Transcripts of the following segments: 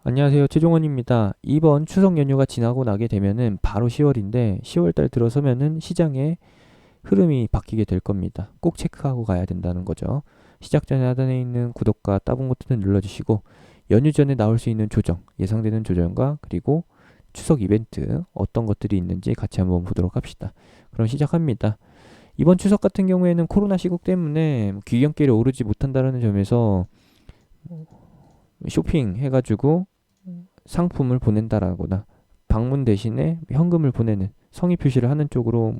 안녕하세요. 최종원입니다. 이번 추석 연휴가 지나고 나게 되면은 바로 10월인데 10월달 들어서면은 시장의 흐름이 바뀌게 될 겁니다. 꼭 체크하고 가야 된다는 거죠. 시작 전에 하단에 있는 구독과 따봉 버튼을 눌러주시고 연휴 전에 나올 수 있는 조정, 예상되는 조정과 그리고 추석 이벤트 어떤 것들이 있는지 같이 한번 보도록 합시다. 그럼 시작합니다. 이번 추석 같은 경우에는 코로나 시국 때문에 귀경길에 오르지 못한다는 점에서 쇼핑 해가지고 상품을 보낸다라거나 방문 대신에 현금을 보내는 성의 표시를 하는 쪽으로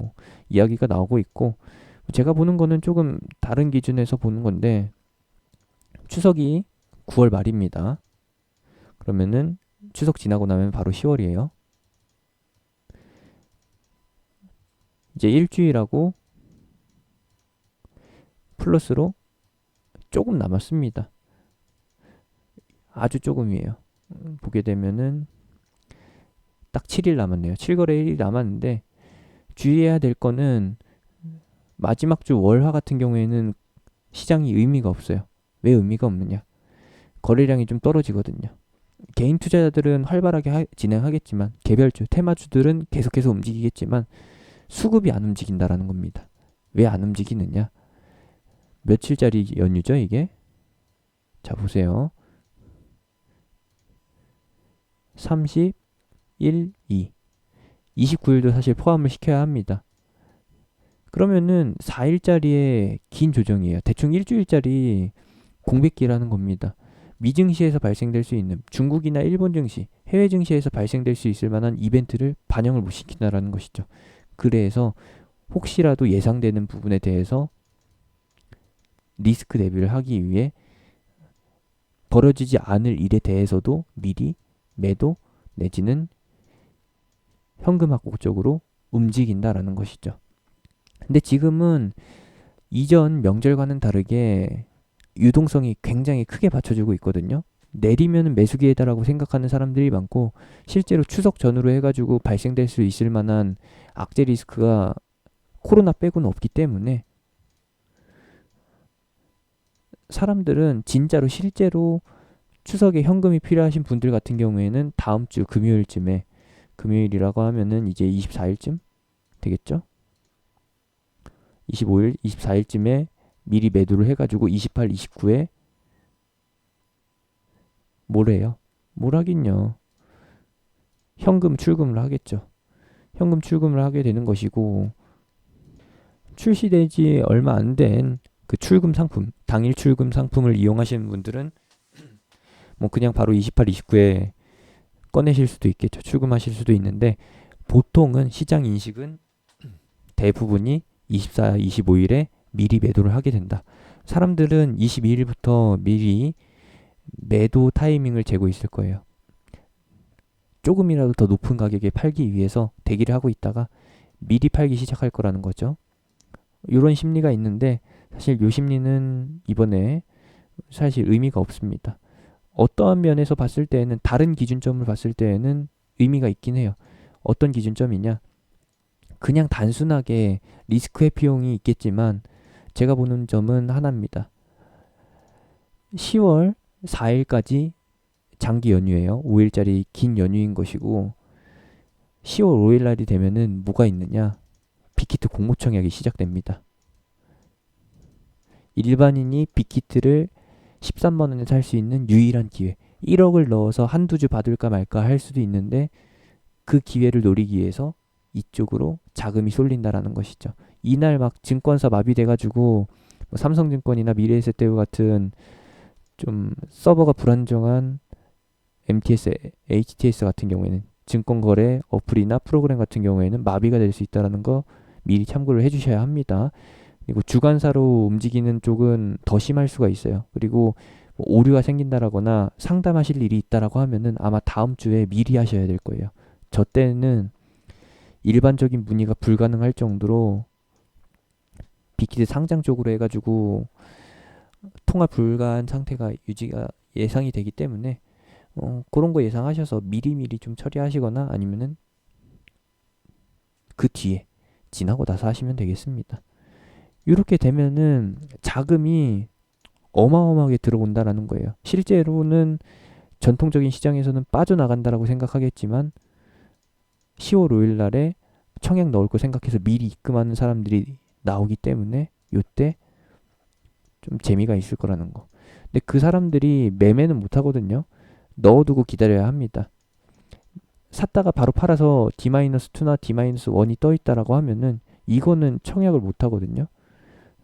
이야기가 나오고 있고, 제가 보는 거는 조금 다른 기준에서 보는 건데, 추석이 9월 말입니다. 그러면은 추석 지나고 나면 바로 10월이에요. 이제 일주일하고 플러스로 조금 남았습니다. 아주 조금이에요. 보게 되면은 딱 7일 남았네요. 7거래 1일 남았는데, 주의해야 될 거는 마지막 주 월화 같은 경우에는 시장이 의미가 없어요. 왜 의미가 없느냐? 거래량이 좀 떨어지거든요. 개인 투자자들은 활발하게 진행하겠지만, 개별주, 테마주들은 계속해서 움직이겠지만 수급이 안 움직인다라는 겁니다. 왜 안 움직이느냐? 며칠짜리 연휴죠, 이게? 자, 보세요. 30, 1, 2. 29일도 사실 포함을 시켜야 합니다. 그러면은 4일짜리의 긴 조정이에요. 대충 일주일짜리 공백기라는 겁니다. 미증시에서 발생될 수 있는 중국이나 일본 증시, 해외 증시에서 발생될 수 있을 만한 이벤트를 반영을 못 시킨다라는 것이죠. 그래서 혹시라도 예상되는 부분에 대해서 리스크 대비를 하기 위해 벌어지지 않을 일에 대해서도 미리 매도 내지는 현금 확보 쪽으로 움직인다라는 것이죠. 근데 지금은 이전 명절과는 다르게 유동성이 굉장히 크게 받쳐주고 있거든요. 내리면 매수 기회다라고 생각하는 사람들이 많고, 실제로 추석 전후로 해가지고 발생될 수 있을 만한 악재 리스크가 코로나 빼고는 없기 때문에 사람들은 진짜로 실제로 추석에 현금이 필요하신 분들 같은 경우에는 다음 주 금요일쯤에, 금요일이라고 하면은 이제 24일쯤 되겠죠? 25일, 24일쯤에 미리 매도를 해가지고 28, 29에 뭘 해요? 뭘 하긴요. 현금 출금을 하겠죠. 현금 출금을 하게 되는 것이고, 출시되지 얼마 안 된 그 출금 상품, 당일 출금 상품을 이용하시는 분들은 뭐 그냥 바로 28, 29에 꺼내실 수도 있겠죠. 출금하실 수도 있는데, 보통은 시장 인식은 대부분이 24, 25일에 미리 매도를 하게 된다. 사람들은 22일부터 미리 매도 타이밍을 재고 있을 거예요. 조금이라도 더 높은 가격에 팔기 위해서 대기를 하고 있다가 미리 팔기 시작할 거라는 거죠. 이런 심리가 있는데, 사실 이 심리는 이번에 사실 의미가 없습니다. 어떠한 면에서 봤을 때에는, 다른 기준점을 봤을 때에는 의미가 있긴 해요. 어떤 기준점이냐? 그냥 단순하게 리스크 회피용이 있겠지만, 제가 보는 점은 하나입니다. 10월 4일까지 장기 연휴예요. 5일짜리 긴 연휴인 것이고, 10월 5일 날이 되면은 뭐가 있느냐? 빅히트 공모청약이 시작됩니다. 일반인이 빅히트를 13만 원에 살 수 있는 유일한 기회. 1억을 넣어서 한두 주 받을까 말까 할 수도 있는데, 그 기회를 노리기 위해서 이쪽으로 자금이 쏠린다라는 것이죠. 이날 막 증권사 마비돼가지고 뭐 삼성증권이나 미래에셋대우 같은 좀 서버가 불안정한 MTS, HTS 같은 경우에는, 증권거래 어플이나 프로그램 같은 경우에는 마비가 될 수 있다는 거 미리 참고를 해주셔야 합니다. 그리고 주관사로 움직이는 쪽은 더 심할 수가 있어요. 그리고 뭐 오류가 생긴다라거나 상담하실 일이 있다라고 하면은 아마 다음 주에 미리 하셔야 될 거예요. 저 때는 일반적인 문의가 불가능할 정도로 빅히트 상장 쪽으로 해가지고 통화 불가한 상태가 유지가 예상이 되기 때문에, 그런 거 예상하셔서 미리미리 좀 처리하시거나 아니면은 그 뒤에 지나고 나서 하시면 되겠습니다. 이렇게 되면은 자금이 어마어마하게 들어온다라는 거예요. 실제로는 전통적인 시장에서는 빠져나간다라고 생각하겠지만 10월 5일 날에 청약 넣을 거 생각해서 미리 입금하는 사람들이 나오기 때문에 요때 좀 재미가 있을 거라는 거. 근데 그 사람들이 매매는 못 하거든요. 넣어두고 기다려야 합니다. 샀다가 바로 팔아서 D-2나 D-1이 떠 있다라고 하면은 이거는 청약을 못 하거든요.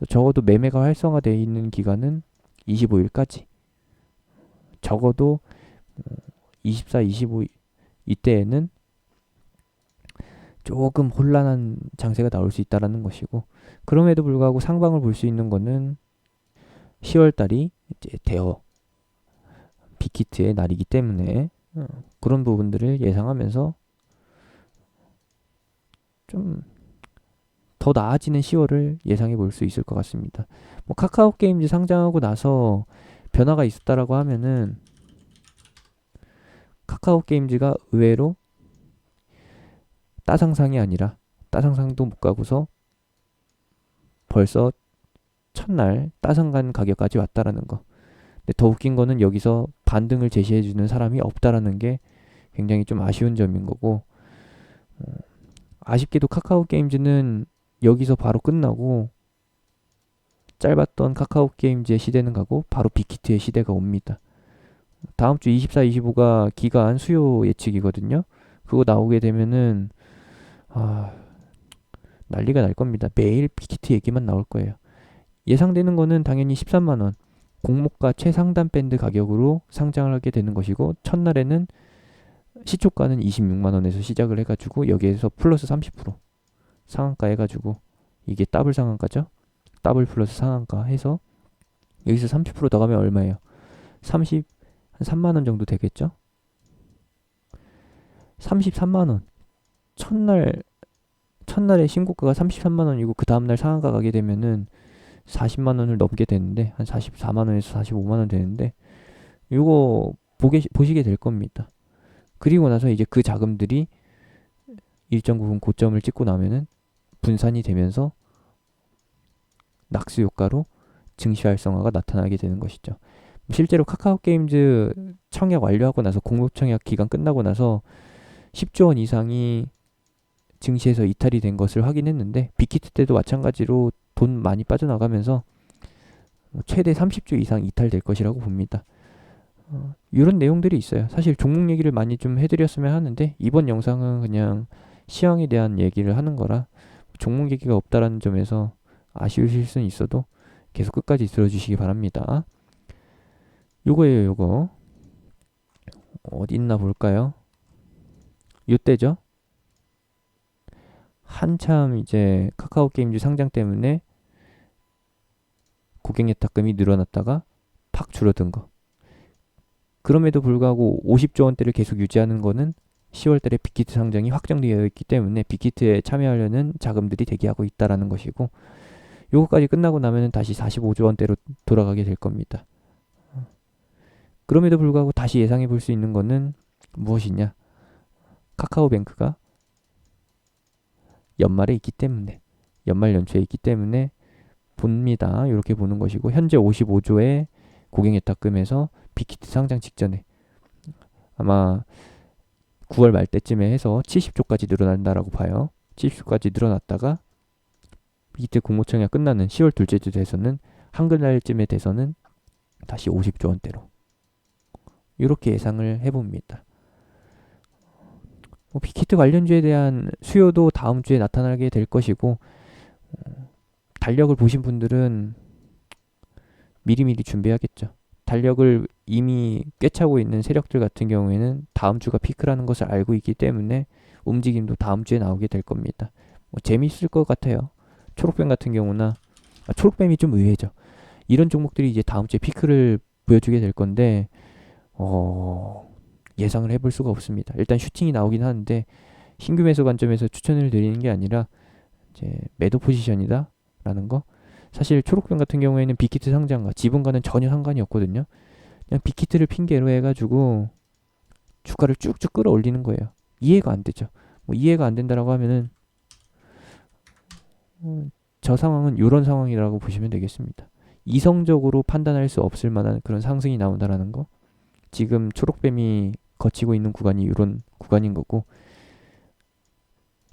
적어도 매매가 활성화되어 있는 기간은 25일까지. 적어도 24, 25 이때에는 조금 혼란한 장세가 나올 수 있다라는 것이고, 그럼에도 불구하고 상방을 볼 수 있는 거는 10월 달이 이제 대여 빅히트의 날이기 때문에 그런 부분들을 예상하면서 좀 더 나아지는 10월을 예상해 볼 수 있을 것 같습니다. 뭐 카카오 게임즈 상장하고 나서 변화가 있었다라고 하면은 카카오 게임즈가 의외로 따상상이 아니라 따상상도 못 가고서 벌써 첫날 따상간 가격까지 왔다라는 거. 근데 더 웃긴 거는 여기서 반등을 제시해주는 사람이 없다라는 게 굉장히 좀 아쉬운 점인 거고, 아쉽게도 카카오 게임즈는 여기서 바로 끝나고 짧았던 카카오 게임즈의 시대는 가고 바로 빅히트의 시대가 옵니다. 다음 주 24, 25가 기간 수요 예측이거든요. 그거 나오게 되면은 난리가 날 겁니다. 매일 빅히트 얘기만 나올 거예요. 예상되는 거는 당연히 13만 원 공모가 최상단 밴드 가격으로 상장을 하게 되는 것이고, 첫날에는 시초가는 26만 원에서 시작을 해가지고 여기에서 플러스 30% 상한가 해가지고, 이게 더블 상한가죠. 더블 플러스 상한가 해서 여기서 30%더 가면 얼마예요? 한 3만 원 정도 되겠죠? 33만 원. 첫날에 신고가가 33만 원이고 그 다음날 상한가 가게 되면은 40만 원을 넘게 되는데, 한 44만 원에서 45만 원 되는데, 이거 보시게 될 겁니다. 그리고 나서 이제 그 자금들이 일정 부분 고점을 찍고 나면은 분산이 되면서 낙수 효과로 증시 활성화가 나타나게 되는 것이죠. 실제로 카카오 게임즈 청약 완료하고 나서 공모 청약 기간 끝나고 나서 10조 원 이상이 증시에서 이탈이 된 것을 확인했는데, 빅히트 때도 마찬가지로 돈 많이 빠져나가면서 최대 30조 이상 이탈될 것이라고 봅니다. 이런 내용들이 있어요. 사실 종목 얘기를 많이 좀 해드렸으면 하는데 이번 영상은 그냥 시황에 대한 얘기를 하는 거라 종목 얘기가 없다라는 점에서 아쉬우실 수는 있어도 계속 끝까지 들어주시기 바랍니다. 요거예요, 요거. 어디 있나 볼까요? 요때죠. 한참 이제 카카오 게임즈 상장 때문에 고객 예탁금이 늘어났다가 팍 줄어든 거. 그럼에도 불구하고 50조 원대를 계속 유지하는 거는 10월 달에 빅히트 상장이 확정되어 있기 때문에 빅히트에 참여하려는 자금들이 대기하고 있다라는 것이고, 요거까지 끝나고 나면은 다시 45조 원대로 돌아가게 될 겁니다. 그럼에도 불구하고 다시 예상해 볼 수 있는 거는 무엇이냐? 카카오뱅크가 연말에 있기 때문에, 연말 연초에 있기 때문에 봅니다. 이렇게 보는 것이고, 현재 55조의 고객 예탁금에서 빅히트 상장 직전에 아마 9월 말 때쯤에 해서 70조까지 늘어난다라고 봐요. 70조까지 늘어났다가 빅히트 공모청약 끝나는 10월 둘째 주 돼서는 한글날쯤에 돼서는 다시 50조 원대로 이렇게 예상을 해봅니다. 빅히트 관련주에 대한 수요도 다음 주에 나타나게 될 것이고, 달력을 보신 분들은 미리미리 준비하겠죠. 달력을 이미 꿰차고 있는 세력들 같은 경우에는 다음 주가 피크라는 것을 알고 있기 때문에 움직임도 다음 주에 나오게 될 겁니다. 재미있을 것 같아요. 초록뱀 같은 경우나, 초록뱀이 좀 의외죠. 이런 종목들이 이제 다음 주에 피크를 보여주게 될 건데 예상을 해볼 수가 없습니다. 일단 슈팅이 나오긴 하는데 신규 매수 관점에서 추천을 드리는 게 아니라 이제 매도 포지션이다 라는 거. 사실 초록뱀 같은 경우에는 빅히트 상장과 지분과는 전혀 상관이 없거든요. 그냥 빅히트를 핑계로 해가지고 주가를 쭉쭉 끌어올리는 거예요. 이해가 안 되죠. 이해가 안 된다라고 하면은 저 상황은 이런 상황이라고 보시면 되겠습니다. 이성적으로 판단할 수 없을 만한 그런 상승이 나온다라는 거. 지금 초록뱀이 거치고 있는 구간이 이런 구간인 거고,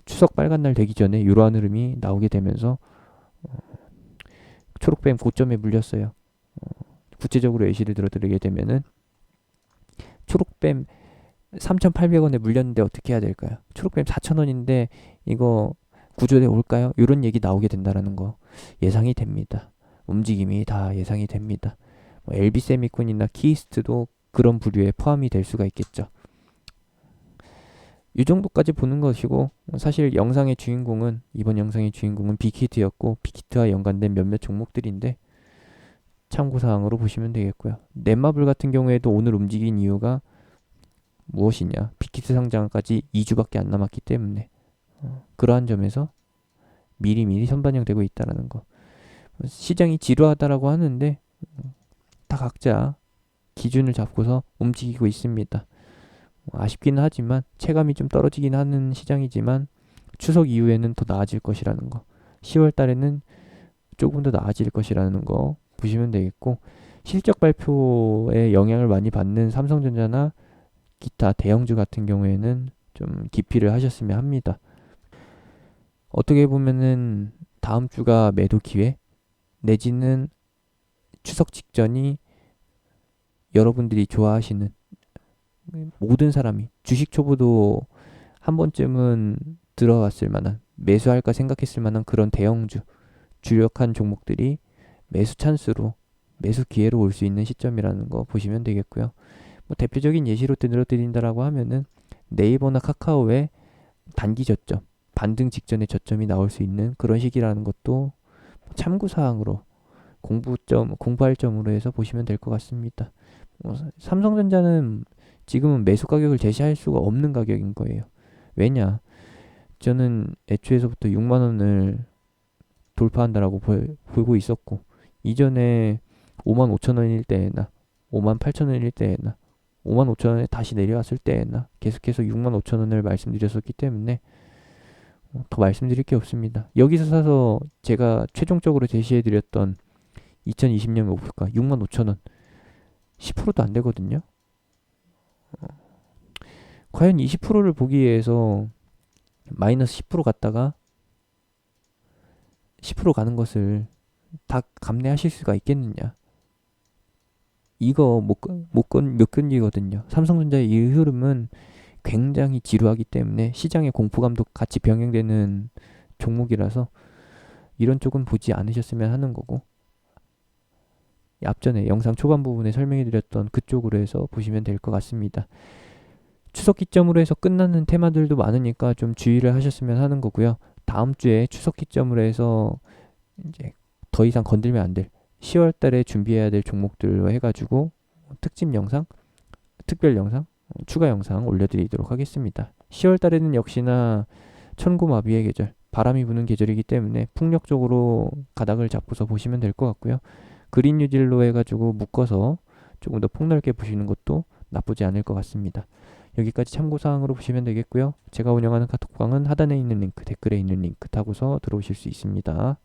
추석 빨간 날 되기 전에 이러한 흐름이 나오게 되면서 초록뱀 고점에 물렸어요. 구체적으로 예시를 들어드리게 되면은 초록뱀 3,800원에 물렸는데 어떻게 해야 될까요? 초록뱀 4,000원인데 이거 구조대 올까요? 이런 얘기 나오게 된다라는 거 예상이 됩니다. 움직임이 다 예상이 됩니다. LB 세미콘이나 키이스트도 그런 부류에 포함이 될 수가 있겠죠. 이 정도까지 보는 것이고, 사실 영상의 주인공은, 이번 영상의 주인공은 빅히트였고 빅히트와 연관된 몇몇 종목들인데 참고사항으로 보시면 되겠고요. 넷마블 같은 경우에도 오늘 움직인 이유가 무엇이냐, 빅히트 상장까지 2주밖에 안 남았기 때문에 그러한 점에서 미리미리 선반영되고 있다는 거. 시장이 지루하다라고 하는데 다 각자 기준을 잡고서 움직이고 있습니다. 아쉽기는 하지만 체감이 좀 떨어지긴 하는 시장이지만 추석 이후에는 더 나아질 것이라는 거, 10월 달에는 조금 더 나아질 것이라는 거 보시면 되겠고, 실적 발표에 영향을 많이 받는 삼성전자나 기타 대형주 같은 경우에는 좀 기피를 하셨으면 합니다. 어떻게 보면은 다음 주가 매도 기회 내지는 추석 직전이 여러분들이 좋아하시는, 모든 사람이 주식 초보도 한 번쯤은 들어갔을 만한, 매수할까 생각했을 만한 그런 대형주 주력한 종목들이 매수 찬스로, 매수 기회로 올 수 있는 시점이라는 거 보시면 되겠고요. 대표적인 예시로 들어드린다라고 하면은 네이버나 카카오의 단기 저점, 반등 직전의 저점이 나올 수 있는 그런 시기라는 것도 참고사항으로 공부할 점으로 해서 보시면 될 것 같습니다. 삼성전자는 지금은 매수 가격을 제시할 수가 없는 가격인 거예요. 왜냐? 저는 애초에서부터 6만 원을 돌파한다라고 보고 있었고, 이전에 5만 5천 원일 때나 5만 8천 원일 때나 5만 5천 원에 다시 내려왔을 때나 계속해서 6만 5천 원을 말씀드렸었기 때문에 더 말씀드릴 게 없습니다. 여기서 사서 제가 최종적으로 제시해드렸던 2020년 목표가 6만 5천 원, 10%도 안 되거든요. 과연 20%를 보기 위해서 마이너스 10% 갔다가 10% 가는 것을 다 감내하실 수가 있겠느냐? 이거 못 견디거든요. 삼성전자의 이 흐름은 굉장히 지루하기 때문에 시장의 공포감도 같이 병행되는 종목이라서 이런 쪽은 보지 않으셨으면 하는 거고, 앞전에 영상 초반 부분에 설명해드렸던 그쪽으로 해서 보시면 될 것 같습니다. 추석 기점으로 해서 끝나는 테마들도 많으니까 좀 주의를 하셨으면 하는 거고요. 다음 주에 추석 기점으로 해서 이제 더 이상 건들면 안 될 10월 달에 준비해야 될 종목들로 해가지고 특집 영상, 특별 영상, 추가 영상 올려드리도록 하겠습니다. 10월 달에는 역시나 천고마비의 계절, 바람이 부는 계절이기 때문에 풍력적으로 가닥을 잡고서 보시면 될 것 같고요. 그린 뉴딜로 해가지고 묶어서 조금 더 폭넓게 보시는 것도 나쁘지 않을 것 같습니다. 여기까지 참고사항으로 보시면 되겠고요. 제가 운영하는 카톡방은 하단에 있는 링크, 댓글에 있는 링크 타고서 들어오실 수 있습니다.